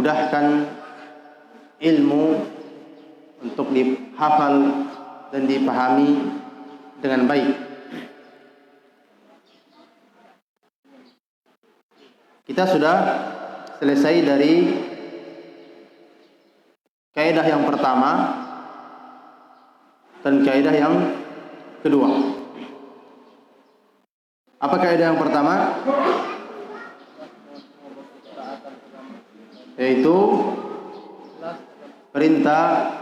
memudahkan ilmu untuk dihafal dan dipahami dengan baik. Kita sudah selesai dari kaidah yang pertama dan kaidah yang kedua. Apa kaidah yang pertama? Yaitu perintah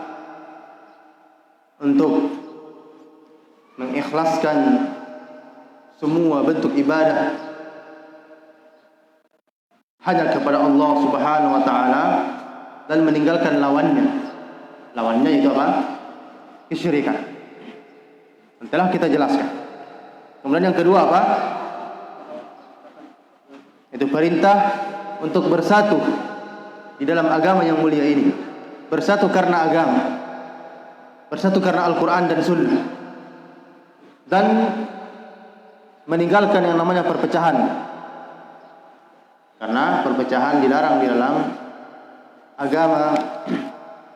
untuk mengikhlaskan semua bentuk ibadah hanya kepada Allah Subhanahu wa taala dan meninggalkan lawannya. Lawannya itu apa? Kesyirikan. Dan telah kita jelaskan. Kemudian yang kedua apa? Itu perintah untuk bersatu di dalam agama yang mulia ini. Bersatu karena agama. Bersatu karena Al-Quran dan Sunnah. Dan meninggalkan yang namanya perpecahan. Karena perpecahan dilarang di dalam agama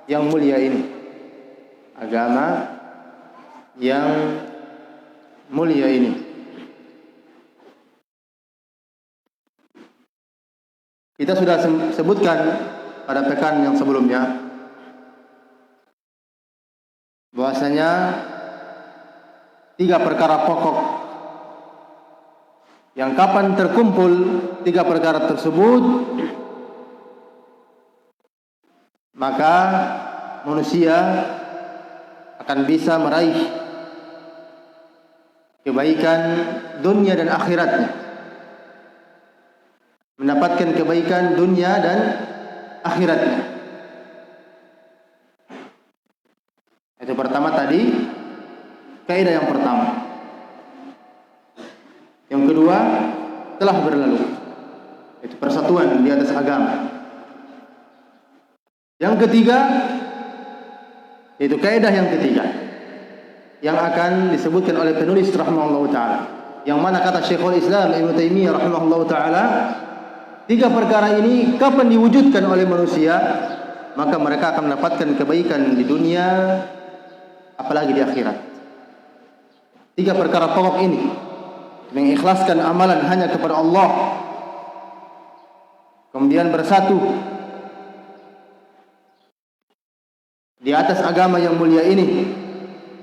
yang mulia ini. Agama yang mulia ini. Kita sudah sebutkan pada pekan yang sebelumnya bahwasanya 3 perkara pokok yang kapan terkumpul 3 perkara tersebut, maka manusia akan bisa meraih kebaikan dunia dan akhiratnya. Mendapatkan kebaikan dunia dan akhiratnya. Itu pertama tadi, kaidah yang pertama. Yang kedua telah berlalu, itu persatuan di atas agama. Yang ketiga, yaitu kaidah yang ketiga yang akan disebutkan oleh penulis rahimahullah taala, yang mana kata Syekhul Islam Ibnu Taimiyah rahimahullah taala, 3 perkara ini kapan diwujudkan oleh manusia, maka mereka akan mendapatkan kebaikan di dunia apalagi di akhirat. 3 perkara pokok ini, mengikhlaskan amalan hanya kepada Allah, kemudian bersatu di atas agama yang mulia ini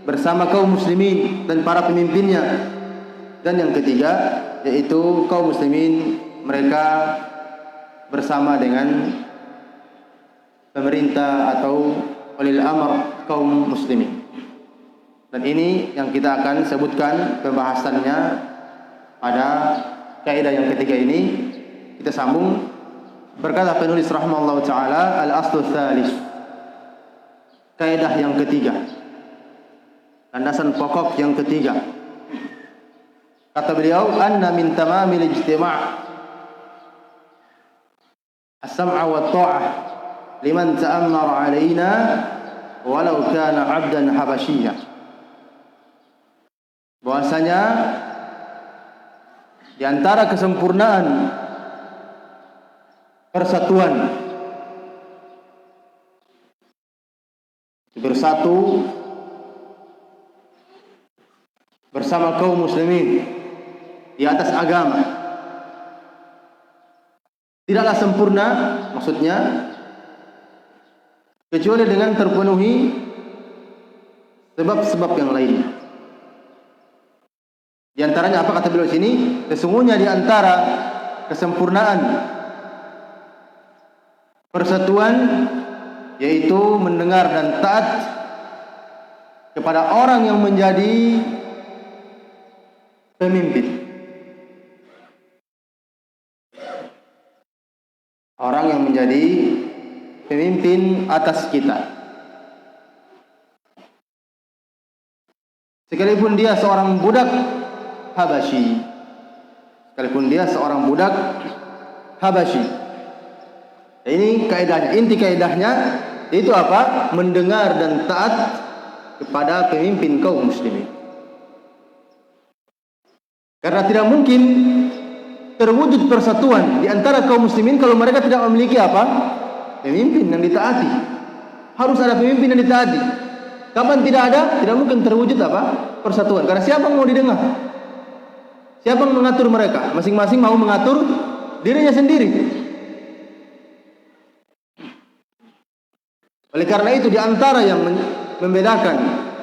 bersama kaum muslimin dan para pemimpinnya, dan yang ketiga yaitu kaum muslimin mereka bersama dengan pemerintah atau ulil amr kaum muslimin. Dan ini yang kita akan sebutkan pembahasannya pada kaidah yang ketiga ini. Kita sambung. Berkata penulis rahimahullah taala, al-aslu tsalis, kaidah yang ketiga, landasan pokok yang ketiga. Kata beliau, anna min tamamil ijtima' as-sam'a wa ta'ah liman ta'ammara alaina walau kana 'abdan habasyiya. Bahwasanya di antara kesempurnaan persatuan, bersatu bersama kaum muslimin di atas agama, tidaklah sempurna, maksudnya kecuali dengan terpenuhi sebab-sebab yang lainnya. Di antaranya apa kata beliau sini? Sesungguhnya di antara kesempurnaan persatuan yaitu mendengar dan taat kepada orang yang menjadi pemimpin. Orang yang menjadi pemimpin atas kita. Sekalipun dia seorang budak Habasyi. Sekalipun dia seorang budak Habasyi. Ini kaidahnya, inti kaidahnya itu apa? Mendengar dan taat kepada pemimpin kaum muslimin. Karena tidak mungkin terwujud persatuan di antara kaum muslimin kalau mereka tidak memiliki apa? Pemimpin yang ditaati. Harus ada pemimpin yang ditaati. Kapan tidak ada, tidak mungkin terwujud apa? Persatuan. Karena siapa yang mau didengar? Siapa yang mengatur mereka? Masing-masing mau mengatur dirinya sendiri. Oleh karena itu, di antara yang membedakan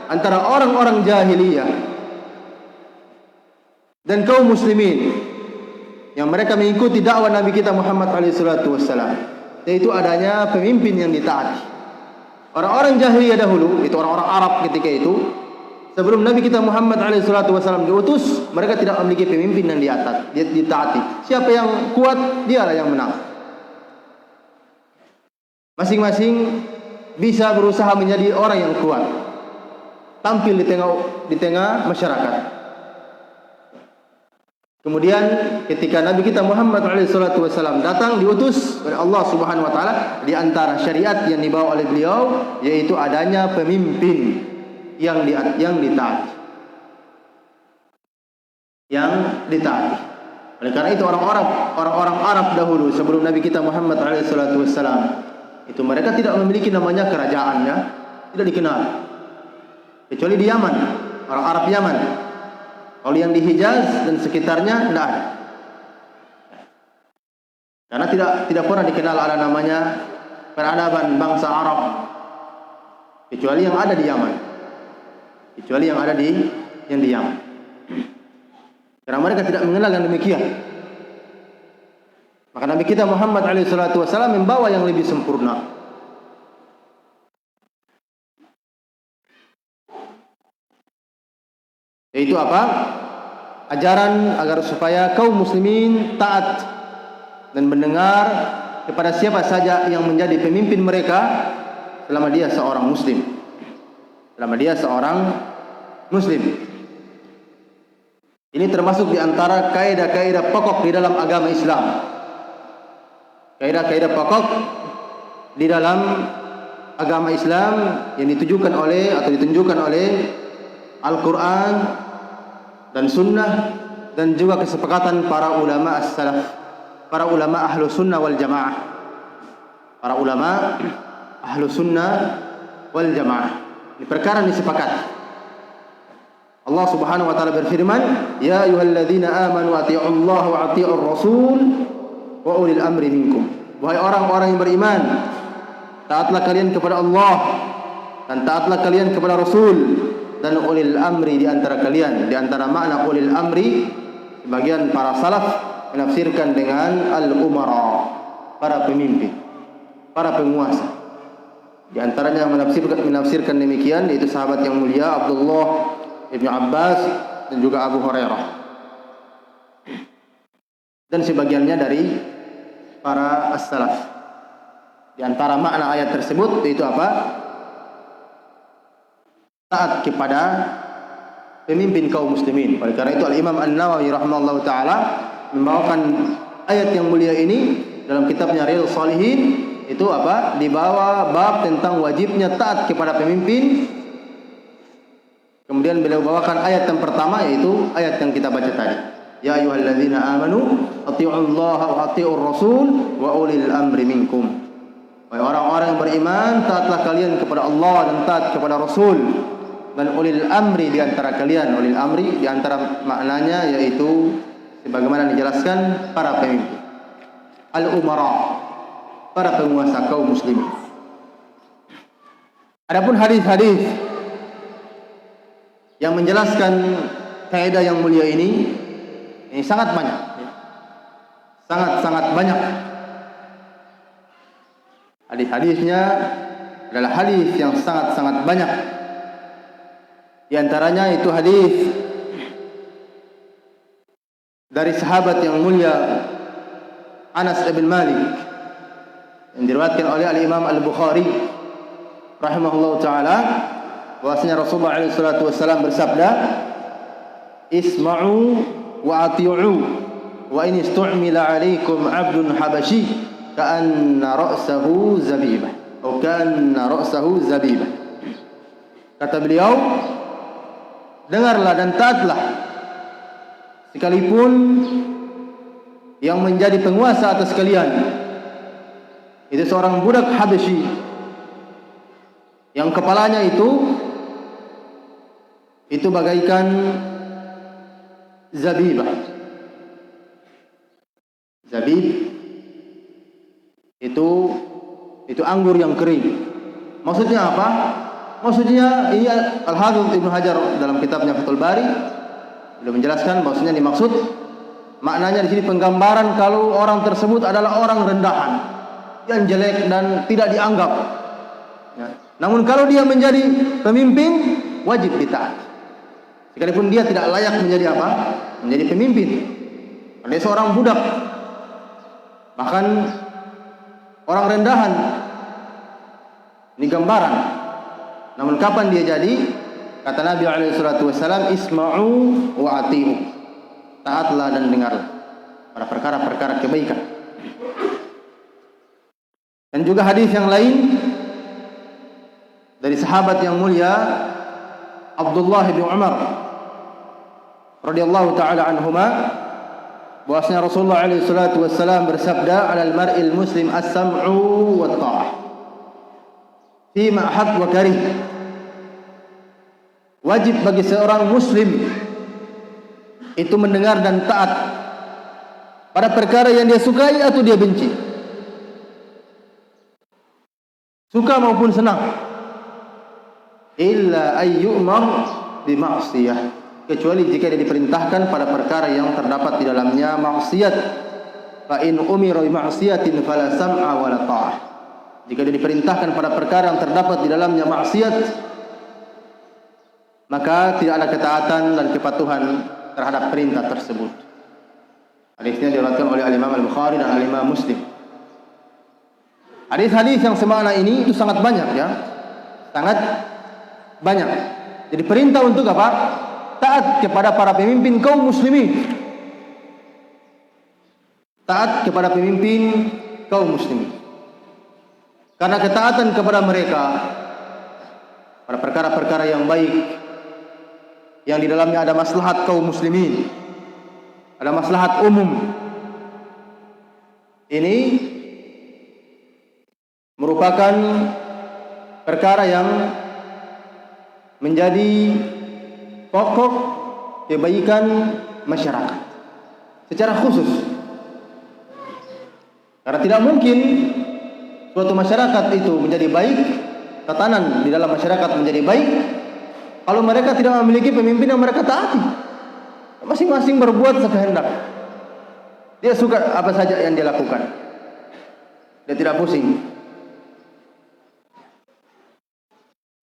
antara orang-orang jahiliyah dan kaum muslimin yang mereka mengikuti dakwah Nabi kita Muhammad SAW, yaitu adanya pemimpin yang ditaati. Orang-orang jahiliyah dahulu, itu orang-orang Arab ketika itu, sebelum Nabi kita Muhammad SAW diutus, mereka tidak memiliki pemimpin yang ditaati. Siapa yang kuat, dialah yang menang. Masing-masing bisa berusaha menjadi orang yang kuat, tampil di tengah masyarakat. Kemudian ketika Nabi kita Muhammad SAW datang, diutus oleh Allah Subhanahu Wa Taala, di antara syariat yang dibawa oleh beliau yaitu adanya pemimpin yang ditaati, Oleh karena itu orang-orang Arab dahulu sebelum Nabi kita Muhammad SAW itu mereka tidak memiliki namanya kerajaannya, tidak dikenal kecuali di Yaman, orang Arab Yaman. Kalau yang di Hijaz dan sekitarnya tidak ada. Karena tidak pernah dikenal ada namanya peradaban bangsa Arab kecuali yang ada di Yaman. Kecuali yang ada di Yaman. Karena mereka tidak mengenal yang demikian. Maka Nabi kita Muhammad SAW membawa yang lebih sempurna. Yaitu apa? Ajaran agar supaya kaum muslimin taat dan mendengar kepada siapa saja yang menjadi pemimpin mereka selama dia seorang muslim. Ini termasuk di antara kaidah-kaidah pokok di dalam agama Islam. Kaidah-kaidah pokok di dalam agama Islam yang ditunjukkan oleh Al-Quran dan Sunnah dan juga kesepakatan para ulama as-salaf, para ulama ahlu sunnah wal jamaah, Ini perkara yang disepakati. Allah Subhanahu wa taala berfirman, "Ya ayyuhalladzina amanu atti'ullaha wa atti'ur rasul wa ulil amri minkum." Wahai orang-orang yang beriman, taatlah kalian kepada Allah dan taatlah kalian kepada Rasul dan ulil amri di antara kalian. Di antara makna ulil amri, sebagian para salaf menafsirkan dengan al-umara, para pemimpin, para penguasa. Di antaranya menafsirkan demikian yaitu sahabat yang mulia Abdullah Ibn Abbas dan juga Abu Hurairah. Dan sebagiannya dari para as-salaf. Di antara makna ayat tersebut yaitu apa? Taat kepada pemimpin kaum muslimin. Oleh karena itu Al-Imam An-Nawawi rahimahullah ta'ala membawakan ayat yang mulia ini dalam kitabnya Riyadhus Shalihin. Itu apa? Dibawa bab tentang wajibnya taat kepada pemimpin. Kemudian beliau bawakan ayat yang pertama yaitu ayat yang kita baca tadi. Ya ayyuhalladzina amanu atti'ullaha wa atti'ur rasul wa ulil amri minkum. Wahai orang-orang yang beriman, taatlah kalian kepada Allah dan taat kepada Rasul dan ulil amri di antara kalian. Ulil amri di antara maknanya yaitu sebagaimana dijelaskan para pemimpin, al-umara, para penguasa kaum muslimin. Adapun hadis-hadis yang menjelaskan kaidah yang mulia ini sangat banyak. Sangat banyak. Hadis-hadisnya adalah hadis yang sangat banyak. Di antaranya itu hadis dari sahabat yang mulia Anas bin Malik yang diriwayatkan oleh Al-Imam Al-Bukhari rahimahullah taala, bahwasanya Rasulullah SAW bersabda, "Isma'u wa ati'u wa in istu'mila 'alaikum 'abdun habashi ka'anna ra'sahu zabibah." Atau ka'anna ra'sahu zabibah. Kata beliau, dengarlah dan taatlah sekalipun yang menjadi penguasa atas kalian itu seorang budak Habsyi yang kepalanya itu bagaikan zabibah. Zabib itu anggur yang kering. Maksudnya apa? Maksudnya ini Al-Hafidz Ibnu Hajar dalam kitabnya Fathul Bari beliau menjelaskan bahwasanya dimaksud maknanya di sini penggambaran kalau orang tersebut adalah orang rendahan yang jelek dan tidak dianggap. Ya. Namun kalau dia menjadi pemimpin wajib ditaati. Sekalipun dia tidak layak menjadi apa? Menjadi pemimpin. Dia seorang budak. Bahkan orang rendahan. Ini gambaran. Namun kapan dia jadi? Kata Nabi SAW, isma'u wa ati'u. Taatlah dan dengarlah pada perkara-perkara kebaikan. Dan juga hadis yang lain dari sahabat yang mulia Abdullah bin Umar radhiyallahu taala anhuma, bahwasanya Rasulullah SAW bersabda, "Alal mar'il muslim as-sam'u wat ta'ah fi ma ahab wa karih." Wajib bagi seorang muslim itu mendengar dan taat pada perkara yang dia sukai atau dia benci, suka maupun senang, illa ayyumar bi ma'siyah, kecuali jika dia diperintahkan pada perkara yang terdapat di dalamnya maksiat. Fa in umira bi ma'siyatin fala sam'a wala ta'ah. Jika dia diperintahkan pada perkara yang terdapat di dalamnya maksiat, maka tidak ada ketaatan dan kepatuhan terhadap perintah tersebut. Hadisnya diriwayatkan oleh Al-Imam Al-Bukhari dan Al-Imam Muslim. Hadis-hadis yang semakna ini itu sangat banyak, ya. Sangat banyak. Jadi perintah untuk apa? Taat kepada para pemimpin kaum muslimin. Taat kepada pemimpin kaum muslimin. Karena ketaatan kepada mereka pada perkara-perkara yang baik, yang di dalamnya ada maslahat kaum muslimin, ada maslahat umum, ini merupakan perkara yang menjadi pokok kebaikan masyarakat secara khusus. Karena tidak mungkin suatu masyarakat itu menjadi baik, tatanan di dalam masyarakat menjadi baik, kalau mereka tidak memiliki pemimpin yang mereka taati. Masing-masing berbuat sekehendak. Dia suka apa saja yang dia lakukan. Dia tidak pusing.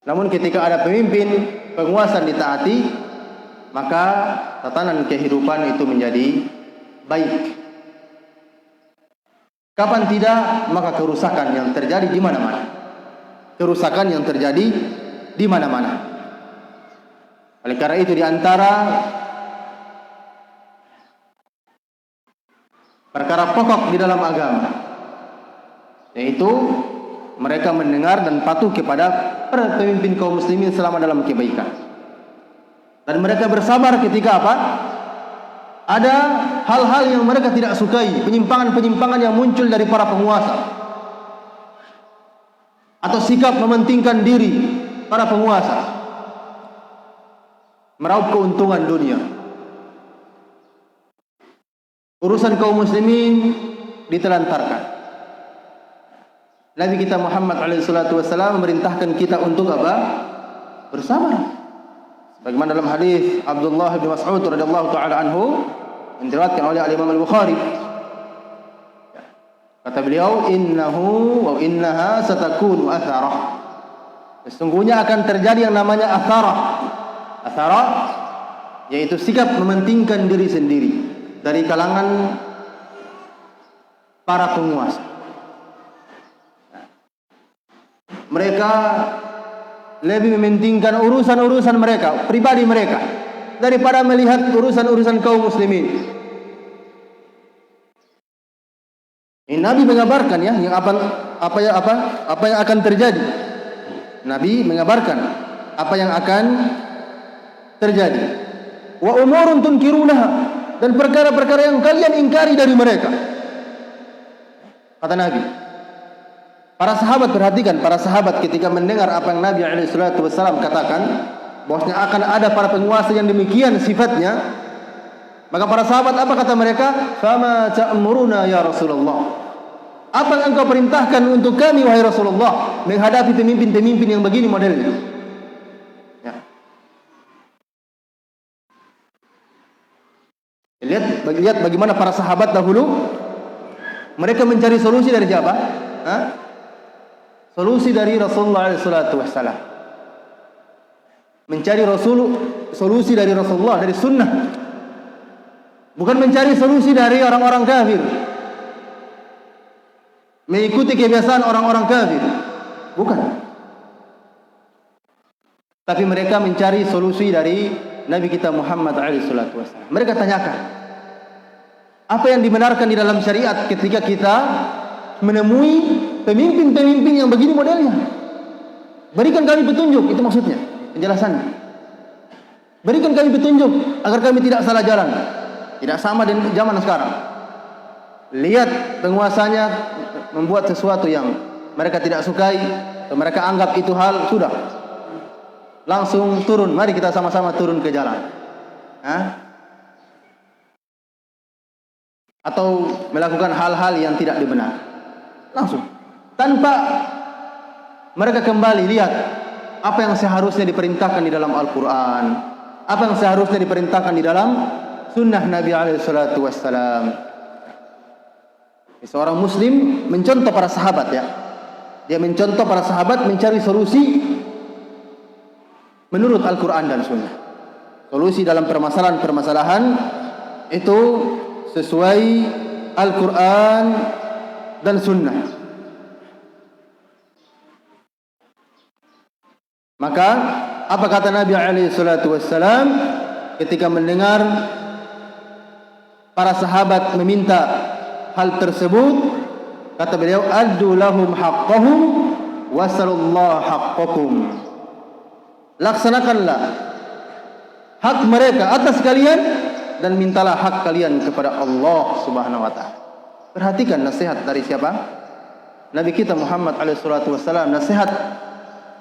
Namun ketika ada pemimpin, penguasa ditaati, maka tatanan kehidupan itu menjadi baik. Kapan tidak, maka kerusakan yang terjadi di mana-mana. Kerusakan yang terjadi di mana-mana. Oleh karena itu, di antara perkara pokok di dalam agama, yaitu mereka mendengar dan patuh kepada para pemimpin kaum muslimin selama dalam kebaikan. Dan mereka bersabar ketika apa? Ada hal-hal yang mereka tidak sukai, penyimpangan-penyimpangan yang muncul dari para penguasa, atau sikap mementingkan diri para penguasa, meraup keuntungan dunia. Urusan kaum muslimin ditelantarkan. Nabi kita Muhammad SAW memerintahkan kita untuk apa? Bersabar. Bagaimana dalam hadis Abdullah bin Mas'ud radhiyallahu taala anhu yang diriwayatkan oleh Al-Imam Al-Bukhari. Kata beliau, "Innahu wa innaha satakunu atharah." Sesungguhnya akan terjadi yang namanya atharah. Atharah yaitu sikap mementingkan diri sendiri dari kalangan para penguasa. Mereka lebih mementingkan urusan-urusan mereka, pribadi mereka, daripada melihat urusan-urusan kaum muslimin. Ini Nabi mengabarkan, ya, yang apa yang akan terjadi. Nabi mengabarkan apa yang akan terjadi. Wa umurun tunkirunaha, dan perkara-perkara yang kalian ingkari dari mereka. Kata Nabi, Para sahabat, perhatikan, para sahabat ketika mendengar apa yang Nabi SAW katakan, bahwasanya akan ada para penguasa yang demikian sifatnya, maka para sahabat apa kata mereka? Fama ta'muruna ya Rasulullah. Apa yang engkau perintahkan untuk kami wahai Rasulullah menghadapi pemimpin-pemimpin yang begini modelnya? Ya. Lihat bagaimana para sahabat dahulu mereka mencari solusi dari siapa? Hah? Solusi dari Rasulullah SAW. Mencari solusi dari Rasulullah, dari sunnah. Bukan mencari solusi dari orang-orang kafir. Mengikuti kebiasaan orang-orang kafir. Bukan. Tapi mereka mencari solusi dari Nabi kita Muhammad SAW. Mereka tanyakan, apa yang dibenarkan di dalam syariat ketika kita menemui pemimpin-pemimpin yang begini modelnya? Berikan kami petunjuk, itu maksudnya, penjelasannya. Berikan kami petunjuk agar kami tidak salah jalan. Tidak sama dengan zaman sekarang. Lihat penguasanya membuat sesuatu yang mereka tidak sukai, atau mereka anggap itu hal, sudah langsung turun. Mari kita sama-sama turun ke jalan. Atau melakukan hal-hal yang tidak dibenarkan. Langsung, tanpa mereka kembali lihat apa yang seharusnya diperintahkan di dalam Al-Quran, apa yang seharusnya diperintahkan di dalam sunnah Nabi SAW. Seorang Muslim mencontoh para sahabat, ya. Dia mencontoh para sahabat mencari solusi menurut Al-Quran dan sunnah. Solusi dalam permasalahan-permasalahan itu sesuai Al-Quran dan sunnah. Maka apa kata Nabi SAW ketika mendengar para sahabat meminta hal tersebut? Kata beliau, addu lahum haqqahum wasallallahu haqqakum. Laksanakanlah hak mereka atas kalian dan mintalah hak kalian kepada Allah Subhanahu wa taala. Perhatikan nasihat dari siapa? Nabi kita Muhammad SAW, nasihat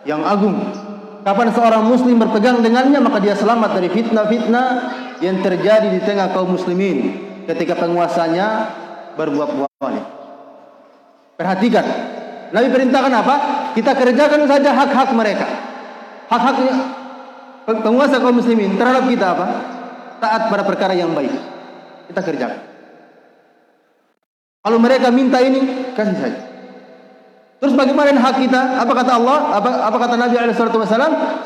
yang agung. Kapan seorang muslim berpegang dengannya, maka dia selamat dari fitnah-fitnah yang terjadi di tengah kaum muslimin ketika penguasanya berbuat zalim. Perhatikan, Nabi perintahkan apa? Kita kerjakan saja hak-hak mereka. Hak-haknya penguasa kaum muslimin terhadap kita apa? Taat pada perkara yang baik. Kita kerjakan. Kalau mereka minta ini, kasih saja. Terus bagaimana hak kita? Apa kata Allah? Apa kata Nabi SAW?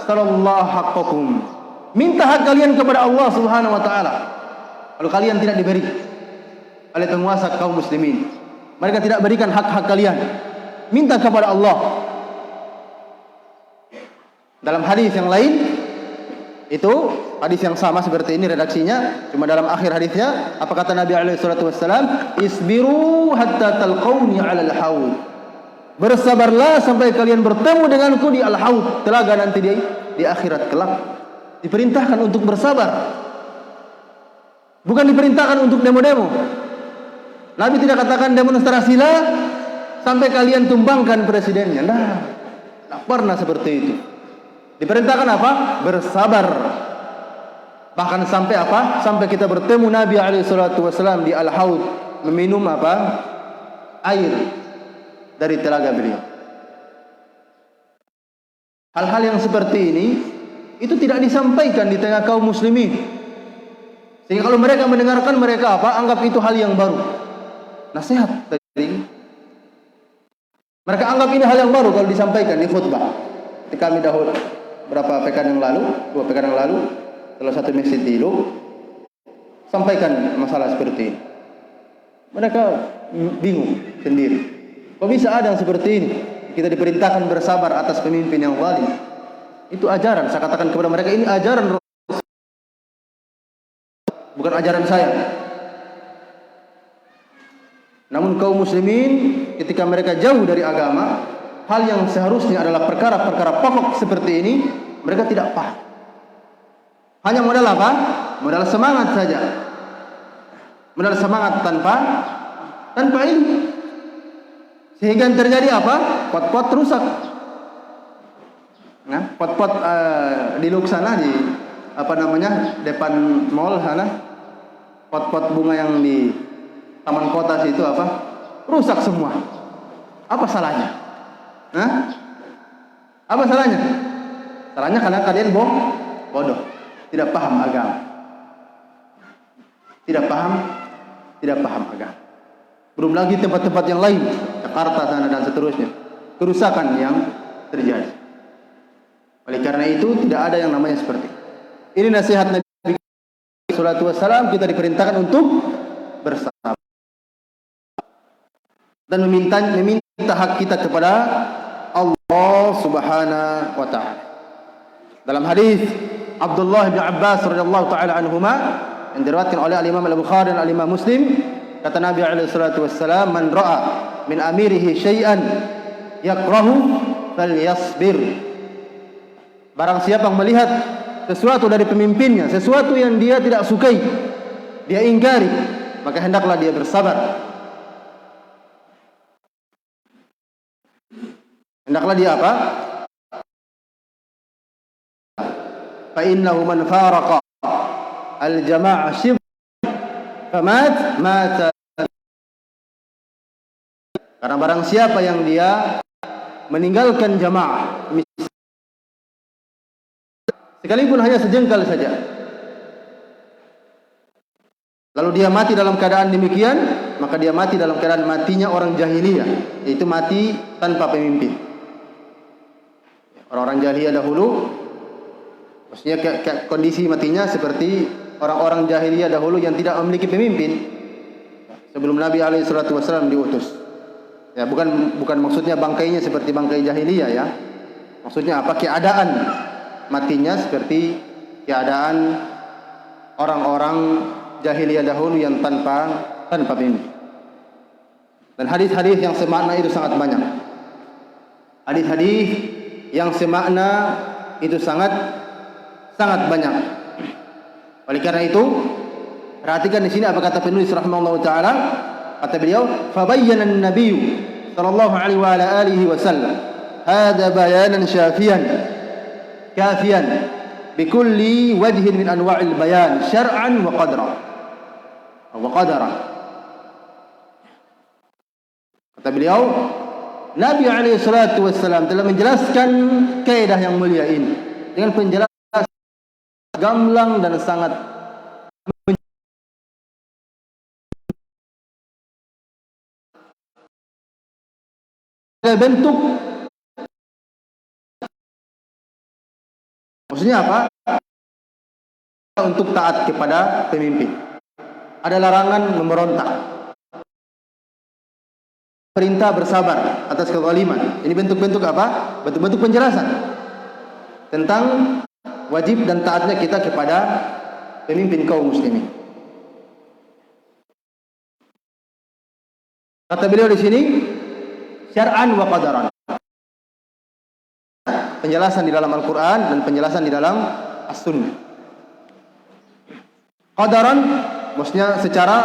Sallallahu haqqakum. Minta hak kalian kepada Allah Subhanahu wa taala. Kalau kalian tidak diberi oleh penguasa kaum muslimin, mereka tidak berikan hak-hak kalian, minta kepada Allah. Dalam hadis yang lain, itu hadis yang sama seperti ini redaksinya, cuma dalam akhir hadisnya apa kata Nabi SAW? Isbiru hatta talqawni 'ala al-haud. Bersabarlah sampai kalian bertemu denganku di al-haud, telaga nanti di akhirat kelak. Diperintahkan untuk bersabar, bukan diperintahkan untuk demo-demo. Nabi tidak katakan demonstrasilah sampai kalian tumbangkan presidennya. Nah, tak pernah seperti itu. Diperintahkan apa? Bersabar. Bahkan sampai apa? Sampai kita bertemu Nabi SAW di Al-Haud, meminum apa? Air dari telaga beliau. Hal-hal yang seperti ini itu tidak disampaikan di tengah kaum muslimin. Sehingga kalau mereka mendengarkan, mereka apa? Anggap itu hal yang baru. Nasihat dari mereka anggap ini hal yang baru kalau disampaikan di khutbah. Ketika kami dahulu berapa pekan yang lalu, 2 pekan yang lalu, salah satu masjid di Ilu sampaikan masalah seperti ini. Mereka bingung sendiri. Kok bisa ada yang seperti ini? Kita diperintahkan bersabar atas pemimpin yang zalim. Itu ajaran. Saya katakan kepada mereka, ini ajaran, bukan ajaran saya. Namun kaum muslimin ketika mereka jauh dari agama, hal yang seharusnya adalah perkara-perkara pokok seperti ini, mereka tidak paham. Hanya modal apa? Modal semangat saja. Modal semangat tanpa ilmu. Sehingga yang terjadi apa? Pot-pot rusak. Nah, pot-pot di sana di depan mall sana, pot-pot bunga yang di taman kota situ rusak semua. Apa salahnya? Nah, apa salahnya? Salahnya karena kalian bodoh, tidak paham agama, tidak paham agama. Belum lagi tempat-tempat yang lain, Jakarta sana dan seterusnya, kerusakan yang terjadi. Oleh karena itu tidak ada yang namanya seperti ini. Nasihat Nabi sallallahu alaihi wasallam, kita diperintahkan untuk bersabar dan meminta hak kita kepada Allah Subhanahu wa taala. Dalam hadis Abdullah bin Abbas radhiyallahu taala anhuma yang diriwayatkan oleh Al-Imam Al-Bukhari dan Al-Imam Muslim, kata Nabi alaihi salatu wassalam, "Man ra'a min amirihi syai'an yakrahu falyasbir." Barang siapa yang melihat sesuatu dari pemimpinnya, sesuatu yang dia tidak sukai, dia ingkari, maka hendaklah dia bersabar. Hendaklah dia apa? Fa innahu man faraqa al-jama'ah shibr mata. Karena barang siapa yang dia meninggalkan jamaah sekalipun hanya sejengkal saja, lalu dia mati dalam keadaan demikian, maka dia mati dalam keadaan matinya orang jahiliyah, yaitu mati tanpa pemimpin. Orang-orang jahiliyah dahulu, maksudnya kondisi matinya seperti orang-orang jahiliyah dahulu yang tidak memiliki pemimpin sebelum Nabi alaihi salatu wasallam diutus. Ya, bukan maksudnya bangkainya seperti bangkai jahiliyah ya. Maksudnya apa? Keadaan matinya seperti keadaan orang-orang jahiliyah dahulu yang tanpa pemimpin. Dan hadis-hadis yang semakna itu sangat banyak. Hadis-hadis yang semakna itu sangat banyak. Oleh karena itu, perhatikan di sini apa kata penulis rahimahullah taala. Kata beliau, "Fabayyana an-nabiy sallallahu alaihi wa ala alihi wasallam hadha bayanan syafiyan kafiyan bikulli wajhin min anwa'il bayan syar'an wa qadara." Kata beliau, Nabi alaihi salatu wassalam telah menjelaskan kaidah yang mulia ini dengan penjelasan gamblang dan sangat bentuk. Maksudnya apa? Untuk taat kepada pemimpin. Ada larangan memberontak. Perintah bersabar atas kezaliman. Ini bentuk-bentuk apa? Bentuk-bentuk penjelasan tentang wajib dan taatnya kita kepada pemimpin kaum muslimin. Kata beliau di sini, syar'an wa qadaran. Penjelasan di dalam Al-Quran dan penjelasan di dalam As-Sunnah. Qadaran maksudnya secara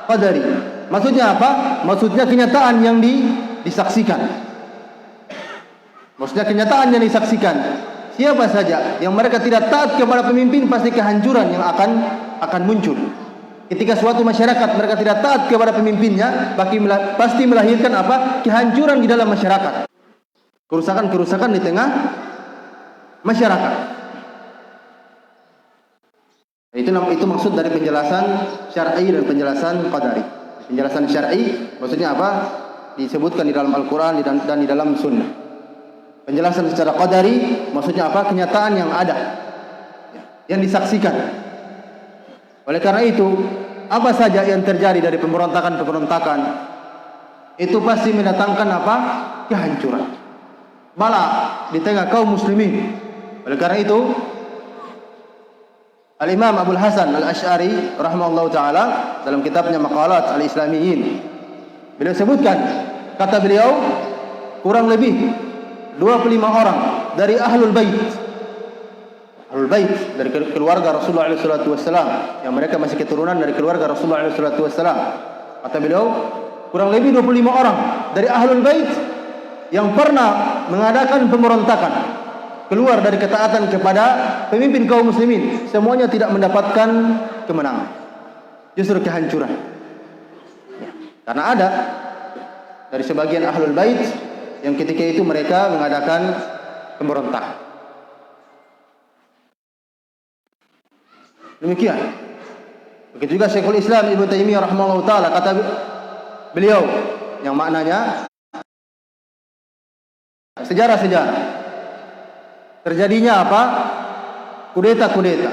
qadari. Maksudnya apa? Maksudnya kenyataan yang disaksikan. Maksudnya kenyataan yang disaksikan. Siapa saja yang mereka tidak taat kepada pemimpin, pasti kehancuran yang akan muncul. Ketika suatu masyarakat mereka tidak taat kepada pemimpinnya, pasti melahirkan apa? Kehancuran di dalam masyarakat. Kerusakan-kerusakan di tengah masyarakat. Itu maksud dari penjelasan syar'i dan penjelasan qadari. Penjelasan syar'i maksudnya apa? Disebutkan di dalam Al-Quran dan di dalam Sunnah. Penjelasan secara qadari maksudnya apa? Kenyataan yang ada, yang disaksikan. Oleh karena itu, apa saja yang terjadi dari pemberontakan itu pasti mendatangkan apa? Kehancuran, bala di tengah kaum muslimin. Oleh karena itu, Al-Imam Abdul Hasan Al-Asy'ari rahimahullah ta'ala dalam kitabnya Maqalat Al-Islamiyyin, beliau sebutkan, kata beliau, kurang lebih 25 orang dari Ahlul Bait dari keluarga Rasulullah SAW, yang mereka masih keturunan dari keluarga Rasulullah SAW. Kata beliau, kurang lebih 25 orang dari Ahlul Bait yang pernah mengadakan pemberontakan keluar dari ketaatan kepada pemimpin kaum muslimin, semuanya tidak mendapatkan kemenangan, justru kehancuran. Karena ada dari sebagian Ahlul Bait yang ketika itu mereka mengadakan pemberontakan. Demikian. Begitu juga Syekhul Islam Ibnu Taimiyah rahimahullah taala, kata beliau yang maknanya sejarah-sejarah terjadinya apa? Kudeta-kudeta,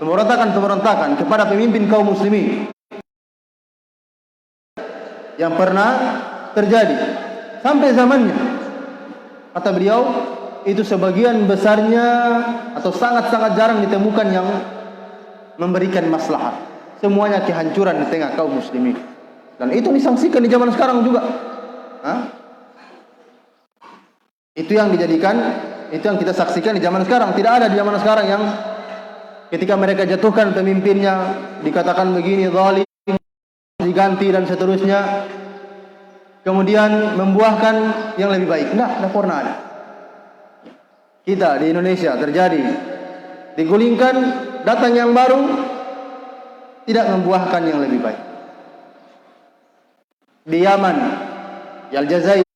pemberontakan-pemberontakan kepada pemimpin kaum muslimin yang pernah terjadi sampai zamannya. Kata beliau, itu sebagian besarnya atau sangat-sangat jarang ditemukan yang memberikan maslahat. Semuanya kehancuran di tengah kaum muslimin. Dan itu disangsikan di zaman sekarang juga. Itu yang dijadikan, itu yang kita saksikan di zaman sekarang. Tidak ada di zaman sekarang yang ketika mereka jatuhkan pemimpinnya dikatakan begini zalim, diganti dan seterusnya, kemudian membuahkan yang lebih baik. Tidak pernah ada. Kita di Indonesia terjadi, digulingkan, datang yang baru, tidak membuahkan yang lebih baik. Di Yaman, Aljazair,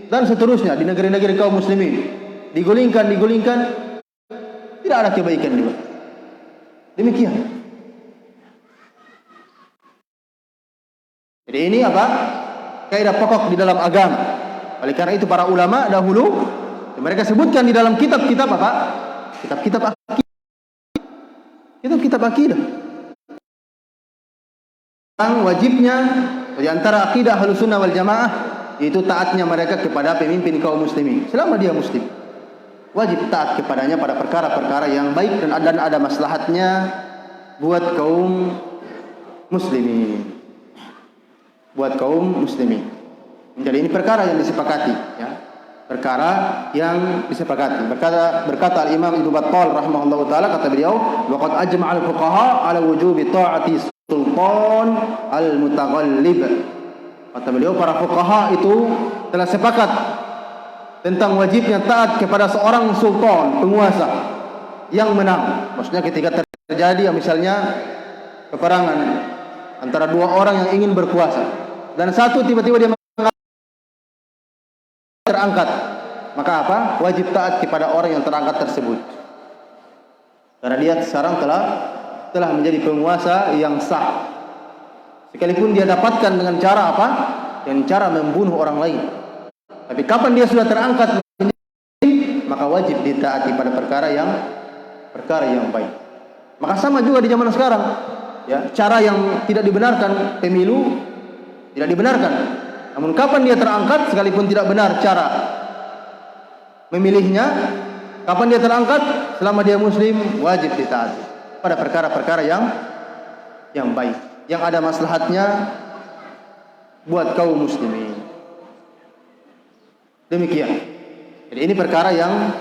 dan seterusnya di negeri-negeri kaum muslimin, digulingkan, tidak ada kebaikan juga. Demikian. Jadi ini apa? Kaidah pokok di dalam agama. Oleh karena itu para ulama dahulu mereka sebutkan di dalam kitab-kitab apa? Kitab-kitab akidah. Kitab-kitab akidah. Yang wajibnya di antara akidah Ahlussunnah wal Jamaah itu taatnya mereka kepada pemimpin kaum muslimin. Selama dia muslim, wajib taat kepadanya pada perkara-perkara yang baik dan ada maslahatnya buat kaum muslimin. Buat kaum muslimin. Jadi ini perkara yang disepakati, ya. Perkara yang disepakati. Berkata Al-Imam Ibnu Battal rahimahullahu taala, kata beliau, "Waqad ajma'al fuqaha 'ala wujubi ta'ati sultan al-mutaghallib." Kata beliau, para fuqaha itu telah sepakat tentang wajibnya taat kepada seorang sultan, penguasa yang menang. Maksudnya ketika terjadi misalnya peperangan antara dua orang yang ingin berkuasa dan satu tiba-tiba dia terangkat, maka apa? Wajib taat kepada orang yang terangkat tersebut. Karena dia sekarang telah menjadi penguasa yang sah. Sekalipun dia dapatkan dengan cara apa? Dengan cara membunuh orang lain. Tapi kapan dia sudah terangkat, maka wajib ditaati pada perkara yang baik. Maka sama juga di zaman sekarang. Ya, cara yang tidak dibenarkan, pemilu tidak dibenarkan. Namun kapan dia terangkat, sekalipun tidak benar cara memilihnya, kapan dia terangkat, selama dia muslim, wajib ditaati pada perkara-perkara yang baik, yang ada maslahatnya buat kaum muslimin. Demikian. Jadi ini perkara yang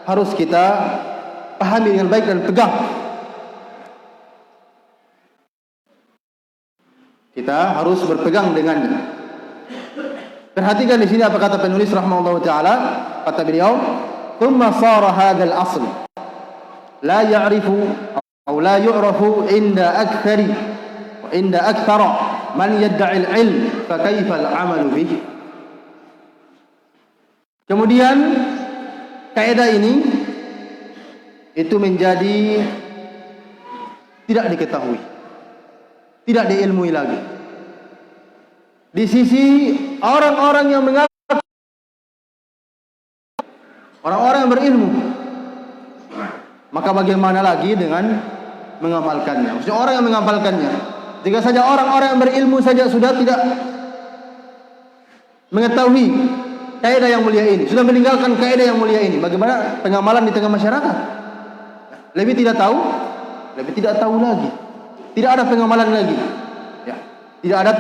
harus kita pahami dengan baik dan pegang. Kita harus berpegang dengannya. Perhatikan di sini apa kata penulis rahimahullah taala, kata beliau, "Tsumma sara hadzal asl la ya'rifu aw la yu'rafu inda akthara man yad'i al-'ilm fa kaifa al-'amalu bihi." Kemudian kaidah ini itu menjadi tidak diketahui, tidak diilmui lagi di sisi orang-orang yang mengaku, orang-orang yang berilmu. Maka bagaimana lagi dengan mengamalkannya? Maksudnya orang yang mengamalkannya. Jika saja orang-orang yang berilmu saja sudah tidak mengetahui kaidah yang mulia ini, sudah meninggalkan kaidah yang mulia ini, bagaimana pengamalan di tengah masyarakat? Lebih tidak tahu lagi. Tidak ada pengamalan lagi. Ya, tidak ada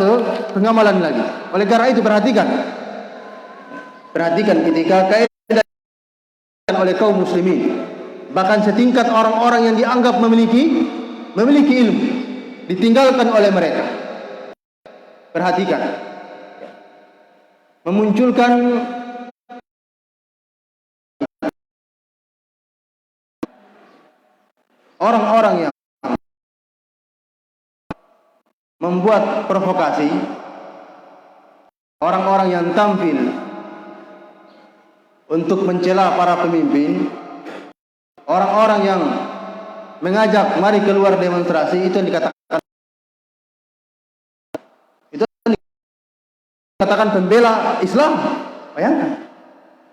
pengamalan lagi. Oleh karena itu perhatikan ketika kaidah oleh kaum muslimin, bahkan setingkat orang-orang yang dianggap memiliki ilmu, ditinggalkan oleh mereka. Perhatikan memunculkan orang-orang yang membuat provokasi, orang-orang yang tampil untuk mencela para pemimpin, orang-orang yang mengajak mari keluar demonstrasi, itu yang dikatakan pembela Islam. Bayangkan.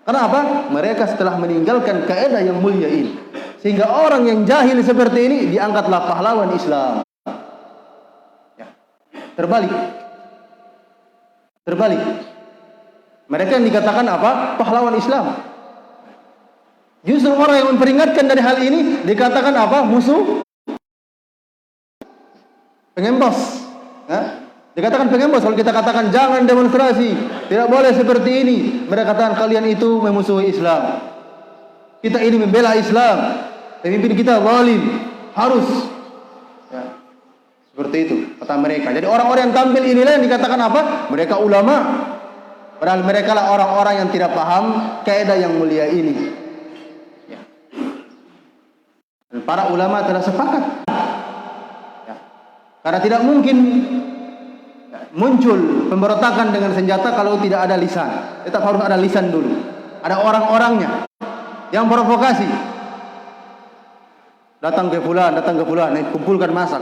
Kenapa? Mereka setelah meninggalkan kaidah yang mulia ini, sehingga orang yang jahil seperti ini diangkatlah pahlawan Islam. Ya. Terbalik. Mereka yang dikatakan apa? Pahlawan Islam. Justru orang yang memperingatkan dari hal ini dikatakan apa? Musuh, pengembos. Ya? Dikatakan pengembos. Kalau kita katakan jangan demonstrasi, tidak boleh seperti ini, mereka katakan kalian itu memusuhi Islam. Kita ini membela Islam, pemimpin kita zalim, harus. Ya. Seperti itu kata mereka. Jadi orang-orang yang tampil inilah yang dikatakan apa? Mereka ulama. Padahal mereka lah orang-orang yang tidak paham kaidah yang mulia ini. Ya. Dan para ulama telah sepakat. Ya. Karena tidak mungkin muncul pemberontakan dengan senjata kalau tidak ada lisan. Tetap harus ada lisan dulu. Ada orang-orangnya yang provokasi. Datang ke fulan, kumpulkan massa.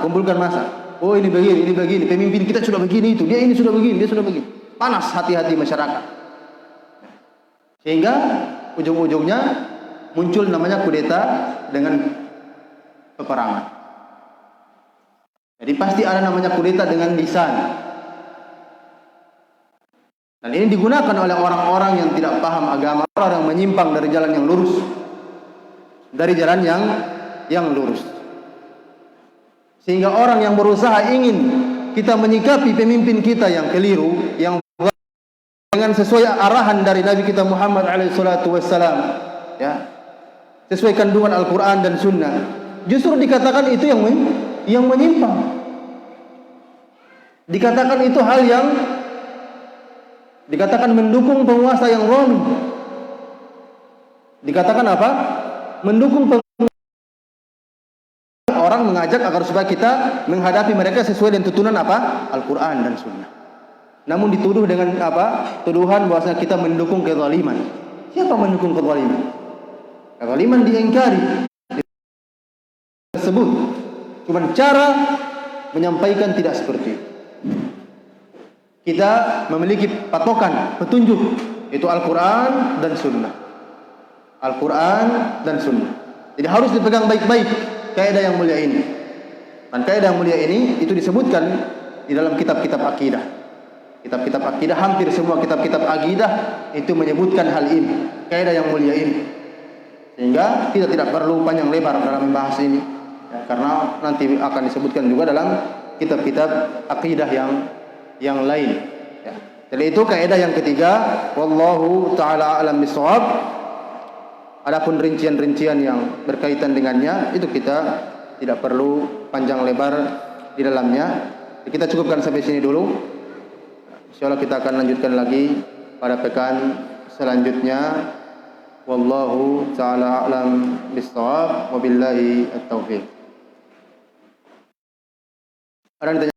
Oh ini begini, pemimpin kita sudah begini itu, dia ini sudah begini. Panas hati-hati masyarakat. Sehingga ujung-ujungnya muncul namanya kudeta dengan peperangan. Jadi pasti ada namanya kudeta dengan lisan. Dan ini digunakan oleh orang-orang yang tidak paham agama, orang yang menyimpang dari jalan yang lurus. Dari jalan yang lurus. Sehingga orang yang berusaha ingin kita menyikapi pemimpin kita yang keliru, yang dengan sesuai arahan dari Nabi kita Muhammad SAW, ya, sesuai kandungan Al-Quran dan Sunnah, justru dikatakan itu yang menyimpang. Dikatakan itu hal yang dikatakan mendukung penguasa yang zalim. Dikatakan apa? Mendukung orang mengajak agar supaya kita menghadapi mereka sesuai dengan tuntunan apa? Al-Quran dan Sunnah. Namun dituduh dengan apa? Tuduhan bahwasanya kita mendukung kezaliman. Siapa mendukung kezaliman? Kezaliman diingkari. Tersebut. Cuma cara menyampaikan tidak seperti itu. Kita memiliki patokan, petunjuk, itu Al-Quran dan Sunnah. Al-Quran dan Sunnah. Jadi harus dipegang baik-baik kaidah yang mulia ini. Dan kaidah yang mulia ini itu disebutkan di dalam kitab-kitab akidah. Kitab-kitab akidah, hampir semua kitab-kitab akidah itu menyebutkan hal ini, kaidah yang mulia ini. Sehingga kita tidak perlu panjang lebar dalam membahas ini, ya, karena nanti akan disebutkan juga dalam kitab-kitab akidah yang lain. Ya. Jadi itu kaidah yang ketiga. Wallahu taala alam bisawab. Adapun rincian-rincian yang berkaitan dengannya itu kita tidak perlu panjang lebar di dalamnya. Jadi kita cukupkan sampai sini dulu. Insyaallah kita akan lanjutkan lagi pada pekan selanjutnya. Wallahu taala alam bisawab. Wabillahi at-taufiq. Ada yang